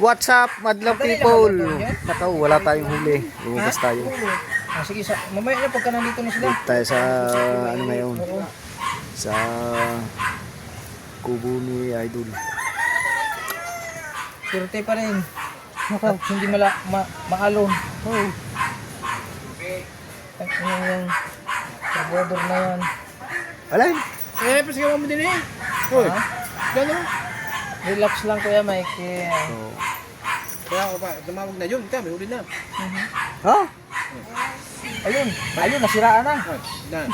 What's up, madlang people? Nakaw, wala tayong huli. Lumabas tayo. Sige, mamaya na pagka nandito na sila. Dito tayo sa, ano ngayon? Sa kubo ni Idol. Surte pa rin. At hindi maalon. Oh. Yung carburetor na yan. Alay! Pasigawan mo din eh. Hoy! Gano'n? Relax lang Kuya Mike. Oh. Kaya ako pa, tumawag na yun. Kami, huli na. Ha? Ayun, nasiraan na. Na.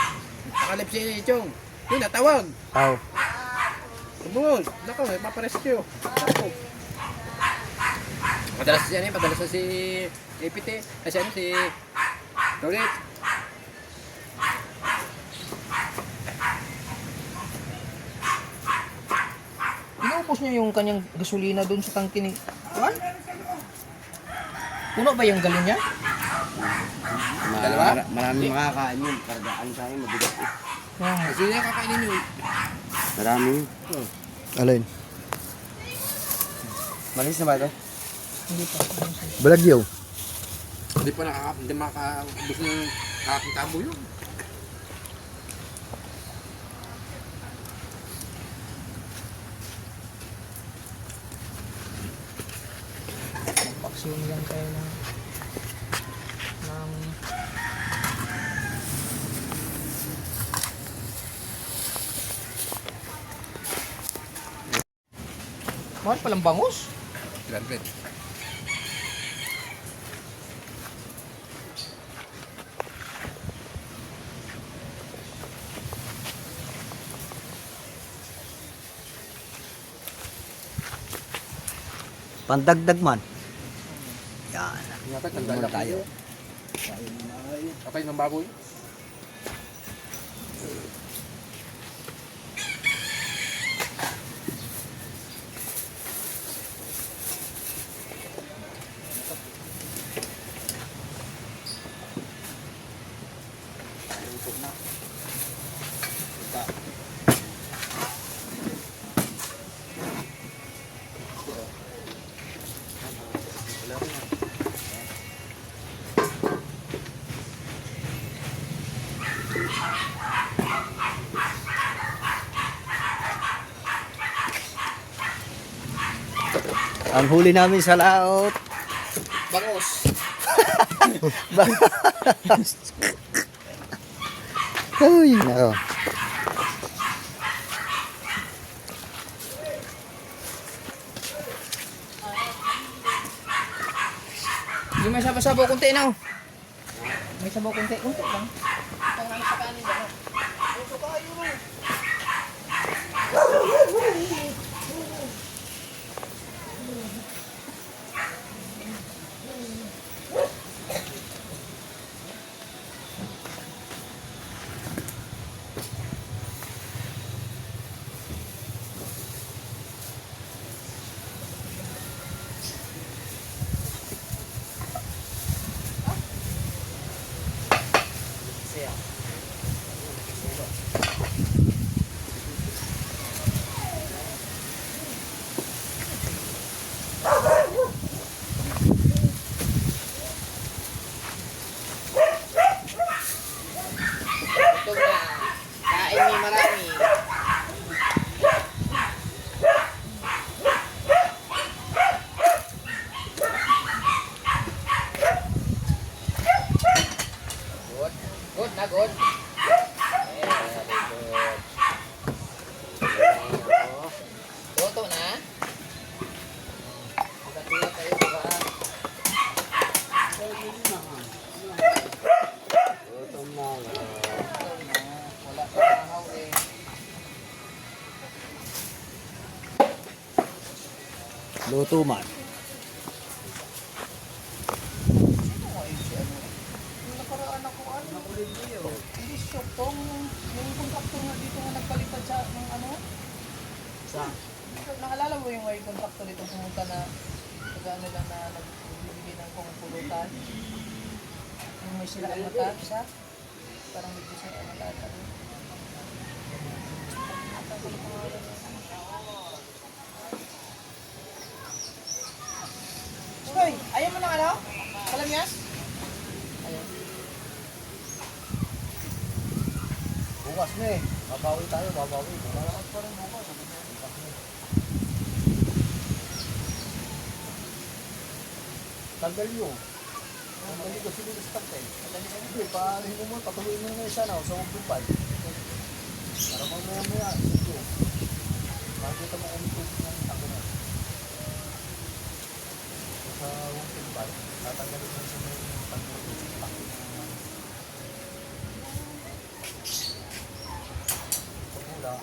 Nakalip si Chong. Yun, natawag. Aw. Bungol. Nako, may paparescue. Nako. Padalas siya niya, padalas na si APT. Kasi ano, si Rolet. Inaubos niya yung kanyang gasolina doon sa tangke ni... Ano? Puno ba yung galon niya? Maraming makakain yun. Kargaan sa akin, mabigat eh. Kasi niya kakainin yun. Maraming. Alin? Malis na ba ito? Hindi pa. Balagyaw. Hindi pa hindi makakabos ng kakaking tabo yun. Vaccine lang tayo ng mahal palang bangus. 300. Pandagdag man. Yan. Dapat tanda na tayo. Okay ng baboy. Ang huli namin sa laot. Bangos. Uy, nako. Hindi may sabaw-sabaw kunti na. May sabaw kunti lang. Ito na. Kain ni marami. Good. Good na, good. Luto na. Pagkatulad kayo, diba? Wala pa pangaw eh. Luto man. Yung nakaraan ako, hindi shock to. Yung contractor na dito nga nagpalipad sa ng ano? Saan? Naalala mo yung may contractor dito pumunta na nag-ano lang na nagbibigay ng pangpulutan? Yung may sila ang mata, isa? Parang medyo sa ang mata. na eh. Babawi tayo, babawi. Malakas pa rin bukas. Tanggal nyo. Tanggal nyo kasi dito sa tangkay. Hindi, paalihin mo muna. Patuloy mo na isa na. Sa huwag dumpay. Para mamaya. Sige. Makikita mo kung ito ng tanggal na. Sa huwag dumpay. Tatanggalin mo sa may tanggal nyo. Pagmula.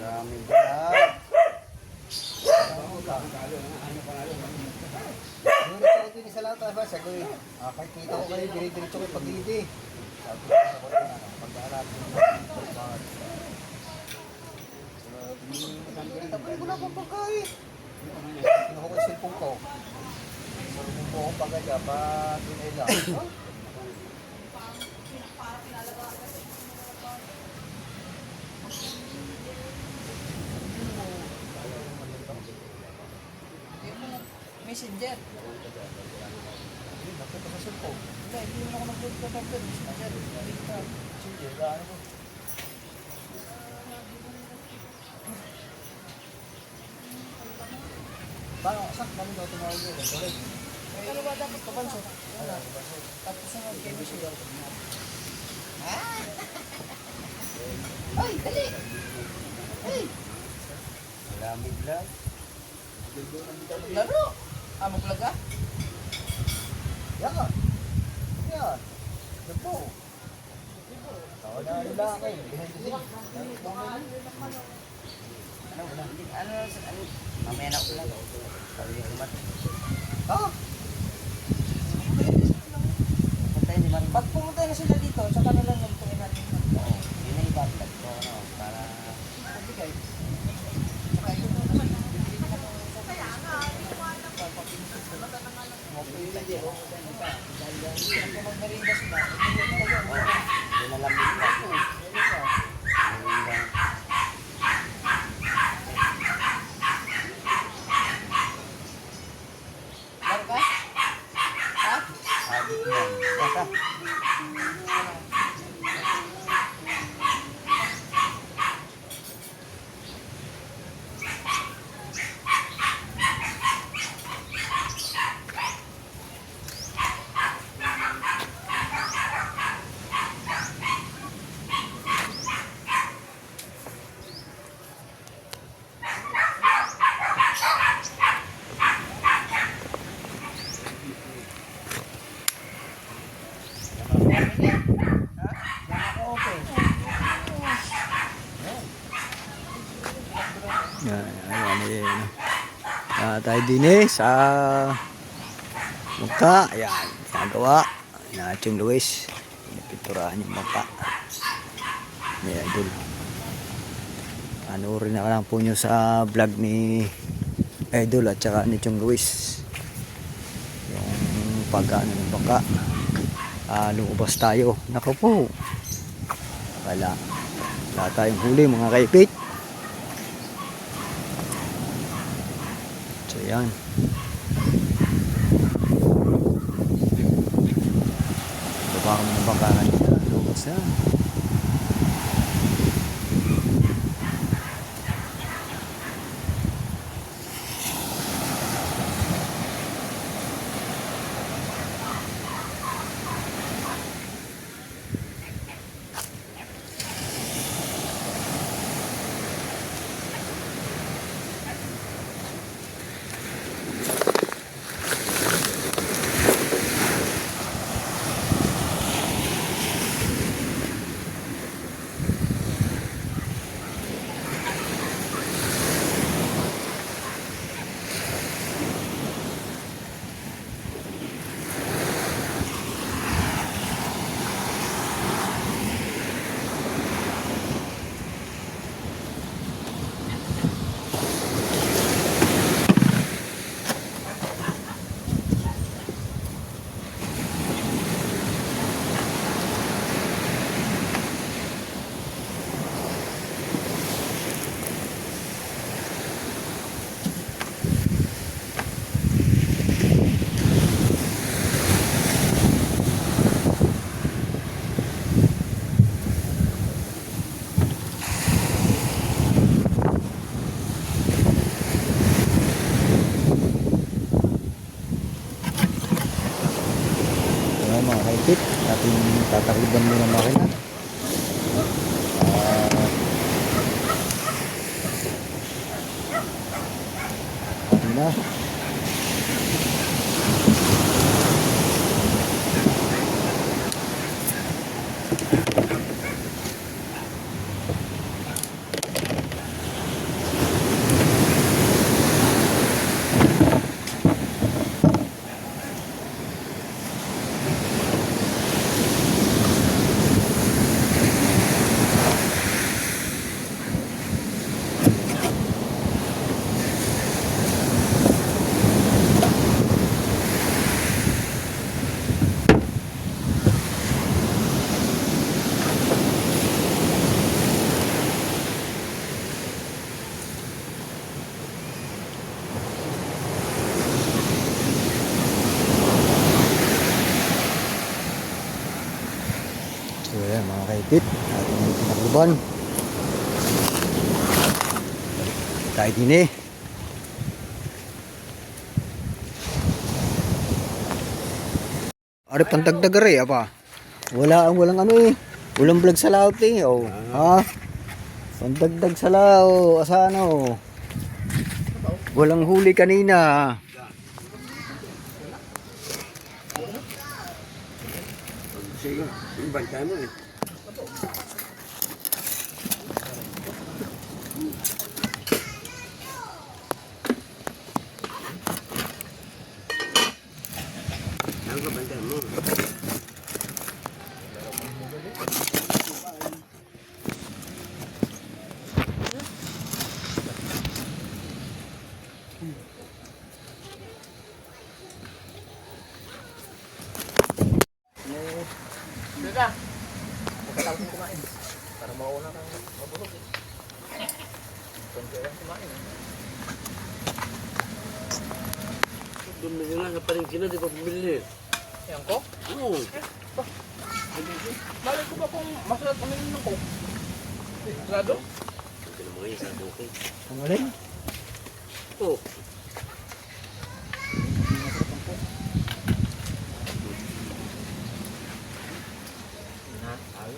Maraming balat. Hindi sa lahat ba sa goy. Kahit kita ko kayo dire-diretso ko pag-idi. Sabi ko sa ko na pag-aarap. Tapos ko na pang pagkain. Kinuha ko yung cellphone ko. Sarupong po akong pagkaya pa dinayla. Messenger. Hindi, bakit ako sa cellphone? Hindi mo ako nag-load ka ng Messenger. Sige, gaano ko? Paano? Saan kami daw tumawag yun? Correct. Ano ba dapat kabanso? Wala. Tapos sunod kay Messenger. Ay, dali! Ay! Malamig lang. Laro! Maglag ka? Yan. Yan. Ito. Tawa na nila ako eh. Mamaya na ulan. Sabi niya umat. Ha? Punta ni Marimar. Pag pumunta na sila dito, tsaka na lang yung tuwin natin. Oo. Yun na ibablog ko. Ano, para... Pagbigay. Tsaka yun naman. Kung magmerinda sila, Yun na lang din pa. laro ka? Ha? Sabi ko yan. Basta. Tayo din eh sa mukha. Ayan, ginagawa na Chong Luis. Pinipinturahan yung mukha ni Idol. Panoorin na lang po nyo sa vlog ni Idol at saka ni Chong Luis yung pag-ano ng baka. Lumabas tayo. Naku po, wala tayong huli mga kaipit. So yan, baba kami ng baka kanina. Lumabas na. higpit. Ating tatakliban muna makina. Na. So yan mga kaipit, ating pinakluban. Tayo din eh. Ari pantagdag rin apa. Walang ano eh. Walang vlog sa laot eh. Oh. Ha? Pantagdag sa lao. Asa ano? Walang huli kanina. Sige, bantay mo eh. Ano bantay mo? Teka. Pagkatapos mo kumain. Para mauna kang mabulog eh. Kunti lang kumain eh. Bumili nga sa palengke di ba bumili? Yan ko? Oo. Malay ko ba kung masarap uminom ng coke? Sigurado? Ito na mga isa okay. Ang alin? Oo.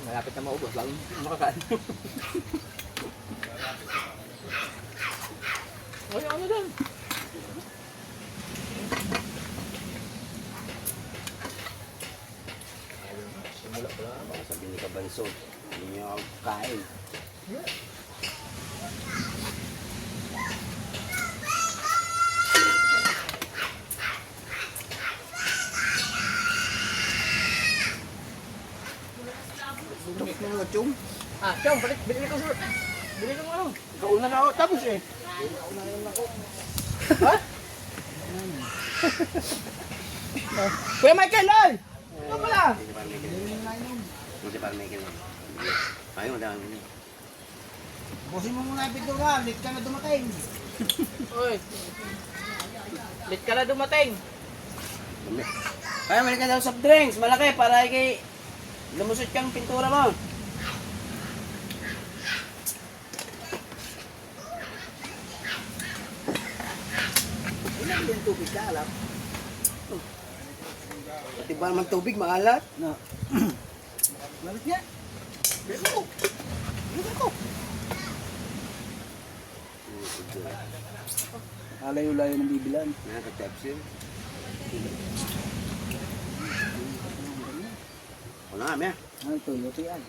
Malapit na maubos. Lalo makakain. Uy, ano din? Baka sabihin ni Kabanso, hindi niyo ako kain. Ah, Chong, bili ko sa... Bili ko ano? Kauna na ako tapos eh. Ha? Kuya Michael, ay! Ano pala? Hindi pa may kailan. Ayaw, dahil mo. Busin mo muna yung pintura, late ka na dumating. Uy. Late ka na dumating. Kaya mali ka daw soft drinks, malaki para kay lumusot kang pintura mo. Ilan yung tubig ka, alam? Pati ba naman tubig, maalat? No. Malit niya. Bebo ko. Bebo ko. Alayo-layo ng bibilan. Nakaka-tepsil. Wala nga, Mia. Ano ito, lutian.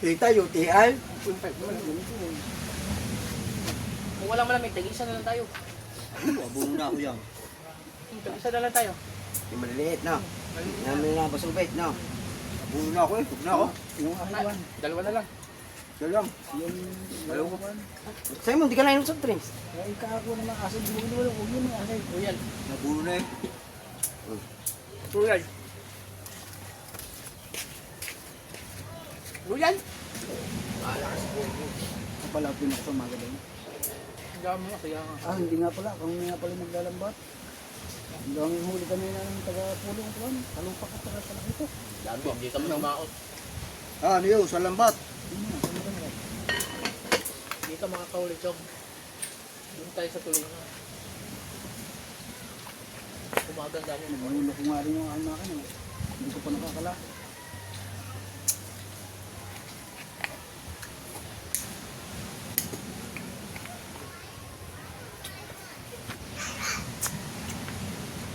Kita, UTI. Kung walang malamig, tag-isa na lang tayo. Abuno na ako yan. Tag-isa na lang tayo. Yung maliliit, no? Namin na basubit, no? Abuno na ako eh. Huwag na ako. Yung ahiwan. Dalawa na lang. Yan lang. Yung Dalawa. Sa'yo mo, hindi ka na inom soft drinks. Yung kako naman asin. Huwag yun yung asin. Uyan. Nabuno na eh. Uyan. Uyan. Ako pala pinaka sa umaga din. Ang dami nga, kaya nga. Ah, hindi nga pala. Kung nga pala maglalambat. Ang daming huli kanina ng taga-pulong ko. Talupak ka pala pala ito. Dami, hindi kami umaot. Ah, ano yun? Sa lambat. Hindi ka makakahuli, Chong. Doon tayo sa tuloy na. Umaganda mo. Mahulog ko nga rin yung akin. Hindi ko pa nakakala.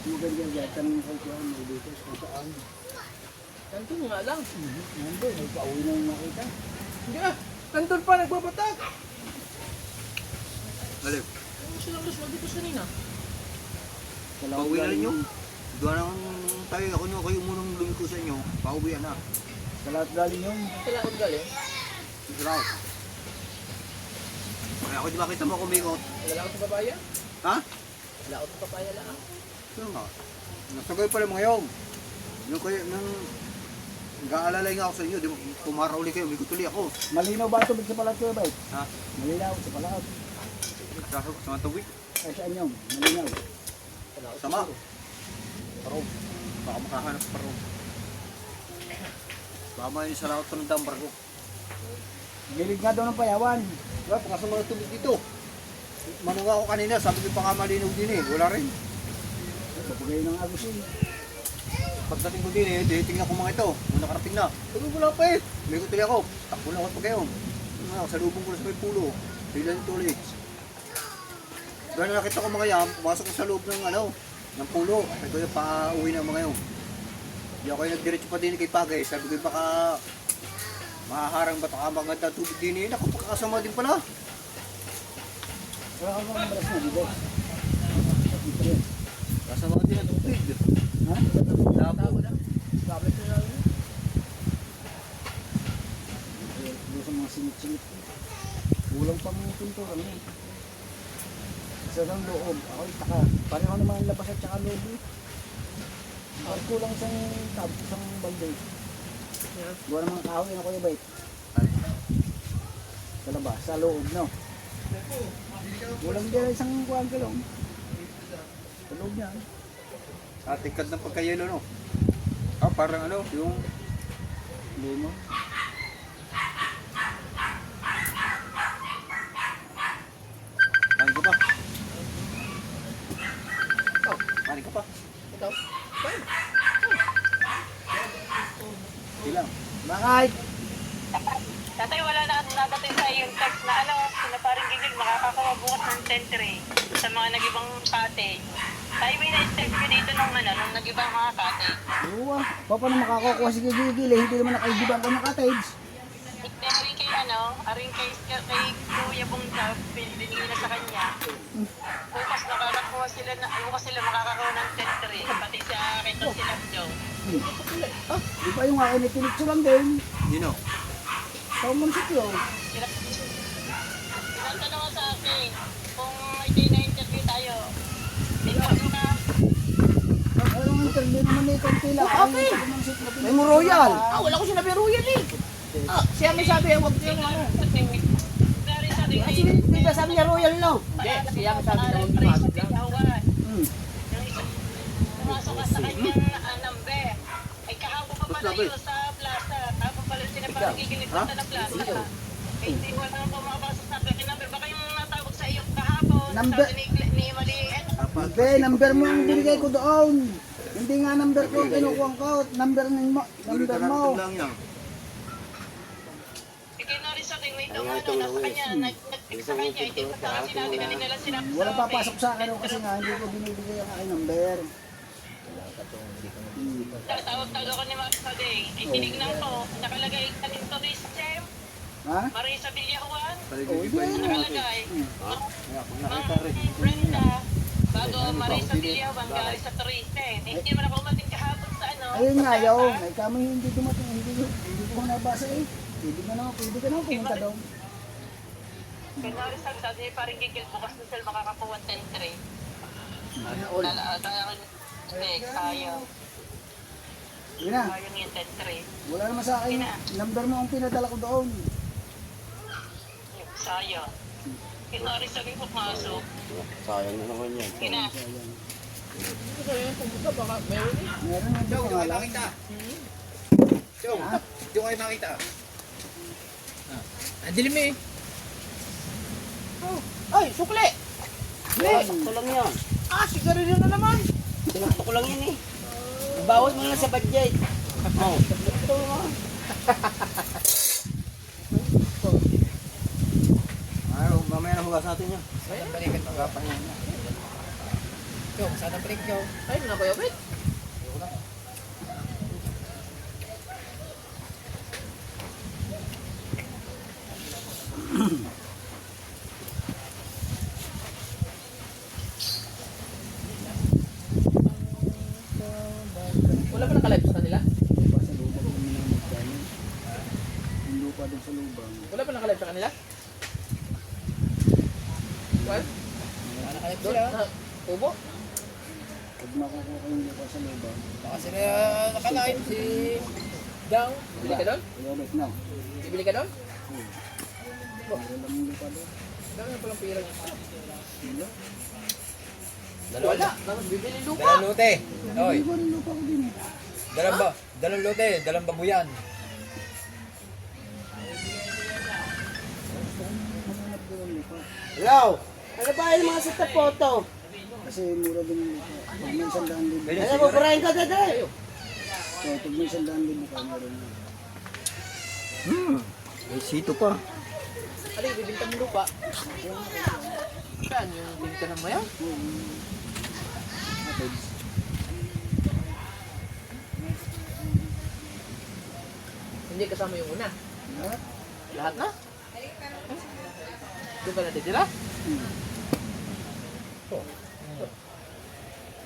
Maganda yan, tanong ko kung may dito kung saan. Kanton nga lang. Nandun, may pauwi na yung nakita. Hindi ah. Kanton pa nagbabatak. Alip. Ano silang mas magitos kanina? Pauwi na rin nyo. Doon ang tayo. Ako nyo kayo munang lumiko sa inyo. Pauwi na. Sa lahat galing yung Kailangan galing. Israel. Kaya ako di ba kita mo kumikot? Wala ako sa papaya. Ha? Wala ako sa papaya lang. Ano nga? Nasagay pa rin mga yung. Yung kayo, nang nag-aalalay nga ako sa inyo. Di ba pumara uli kayo. Umikot uli ako. malinaw ba ang tubig sa palat ko ba? Ha? Malinaw sa palat. Sa mga tawid. Ay saan yung malinaw. Wala ako Sama. siguro. Parong. Baka makahanap sa parong. Baka may sarakot ko ng dambar ko. Gilig nga daw ng payawan. Diba? Pakasa mga tubig dito. Manunga ako kanina. Sabi ko pa nga malinaw din eh. Wala rin. Papagay ng agos eh. Pagdating ko din eh, tingnan ko mga ito. Nung nakarating na. Sabi wala pa eh. May ko tuloy ako. Takbo na ako pa kayo. Salubong ko na sa may pulo. Bilan tuloy. Gano'n nakita ko mga yam, pumasok ko sa loob ng ng pulo. Sabi ko yung pa-uwi na mga yun. Hindi ako yung nagdiretso pa din kay Pagay. Sabi ko baka mahaharang ba ito ka maganda tubig din eh. Naku, pagkakasama din pala. Wala ka bang balas na dito? Kasama din ang tubig. Ha? Labo. Bakit na lang? Doon sa mga singit-singit. Kulang pang pinturan eh. Isa lang loob. Ako itaka. Pareho naman ang labas at saka loob eh. Parang kulang isang tab, isang balde. Gawa ng mga kahoy na kuya bait. Sa labas, sa loob, no? Kulang din isang kuwan kilong. Sa loob niya. Tingkad ng pagkayelo no. Parang yung Luma. kanin ka pa. Oh, kanin ka pa. Ikaw? Ilang. Bakit? Tatay, wala na nadating sa yung text na sinaparing gigil, makakakuha bukas ng 10 tray sa mga nag-ibang cottage. Tayo may na-text ko dito nung nung nag-ibang mga cottage. Oo ah. Paano makakakuha si Gigil eh. Hindi naman nakaigiban ka ng cottage. Hindi, aring kay Kuya Bungdab, binigay na sa kanya. Bukas bukas sila makakakuha ng 10 tray, pati sa akin to sila Joe. Di ba yung akin ay tinitso lang din. Dino. Tawag man sityo. Tinatanong sa akin kung may na-interview tayo. Interview ka. Ano ang interview naman na itong tila? Okay. May mo royal. Wala ko sinabi royal eh. Siya may sabi, huwag yung Dari sa akin, Kasi di ba sabi niya royal no? Hindi, siya may sabi na huwag pumasok lang. Pumasok ka sa kanyang number. Ay kahapon pa pala yun sa plaza. Kahapon pala sila parang gigilit sa plaza. Ay hindi mo na pumapasok sa akin number. Baka yung natawag sa iyo kahapon. Number- Sabi ni Maliit. Hindi, number mo ang binigay ko doon. Hindi nga number ko ang kinukuha ko. Number mo. Number mo. lang yan. Sige na rin sa akin. Wait lang nasa kanya. Nag-text sa kanya. Hindi pa sa akin sinabi na nila sinabi sa Walang papasok sa akin kasi nga hindi ko binibigay ang aking number. Tawag-tawag ako ni Max Padeng. Ay tinignan ko. Nakalagay kanin tourism. Ha? Marisa Villajuan. Paligid-ibay mo. Nakalagay. Kaya kung nakita rin. Brenda. Bago Marisa Villajuan galing sa tourism. Hindi man ako umating kahapon sa Ayun nga, yaw. May kami hindi dumating. Hindi ko nabasa eh. Pwede ka naman pumunta doon. Kaya narisag sabi niya parang gigil bukas na sila makakakuha 10 tray. Sayang. Yun na. Sayang yung 10 tray. Wala naman sa akin. Number mo ang pinadala ko doon. Sayang. Kaya narisag yung pumasok. Sayang na naman yan. Kina. Ito kayo yung pumunta, baka meron eh. Meron nga doon nga lang. Joe, yung kayo nakita. Dilim eh. Ay, sukli! Sakto lang yan. Sigarilyo na naman. Sinakto ko lang yan eh. Bawas mo lang sa budget. Oo. Ay, mamaya na hugas natin yan. Saan ang balikan mo? Agapan yan. Yung, saan ang balik nyo? Ay, mo na Kuya Bet. Wala ba naka-live sa kanila? Lupa sa lubang yung minamagkano. Yung lupa doon sa lubang. Wala ba naka-live sa kanila? Well, naka-live sila. Tubo? Pag makukuha ko yung lupa sa lubang, Baka sila naka-live si Dang. Bili ka doon? kaya ulit na. Bibili ka doon? Meron lang yung lupa doon. Dami na palang pira niya. Wala. Wala. Dapat bibili lupa. Dalang lote. Oy, Iba rin lupa ko din eh. dalang lote, dalang babuyan. Mahanap doon ang lupa. Hello! Ano ba yung mga sa photo? Kasi mura din yung lupa. Pag may 100,000. Ano mo, burahin ka dada? So, pag may 100,000 ka, meron na. May sito pa. Ano yung bibinta mo lupa? Saan yung binta ng maya? Hindi kasama yung una. Lahat? Lahat na? Doon ka natitira?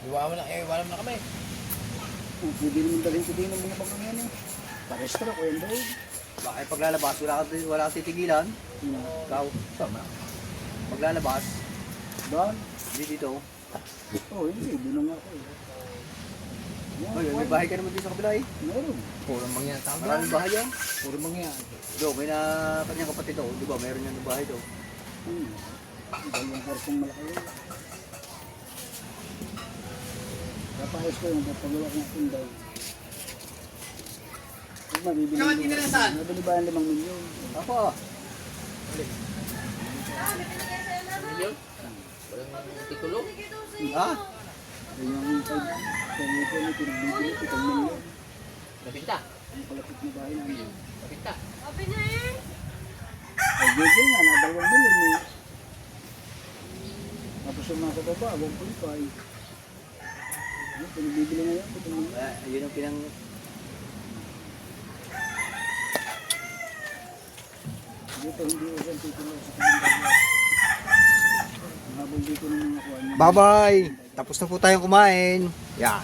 Iwanan mo na kami. Pwede naman dalhin ko din ng mga pagkakyan eh. Parestro ko yan doon. Baka paglalabas, wala kang titigilan. Ikaw, tama. Paglalabas, Doon? hindi dito. Oo, hindi. Doon na nga ako eh. Ay, may bahay ka naman dito sa kabila eh. Meron. Puro mangyan tao. Maraming bahay yan. Puro mangyan. Do, may na kanyang kapatid do. Di ba, meron yan ng bahay do. Dalawang porsyong malaki yun. Kapayos ko yung pagpagawa ko ng tindaw. Pag mabibili Kawan din ka na saan? Mabili ba yung 5 milyon? Ako, Milyon? Walang titulo? ha? Yung 5 milyon yung pinagbibili, 7 milyon. Nabinta? Ang kalapit na bahay namin. Nabinta? Ay, bigyan nga na 2 milyon eh. Tapos yung nasa baba, 1.5. Ano, pinagbibili na yan, 7 milyon. Yun ang pinang... Dito, hindi ko siyang titulo sa kalendaryo. Ang habol dito ng mga kuha niya. Bye-bye! Tapos na po tayong kumain. Yeah.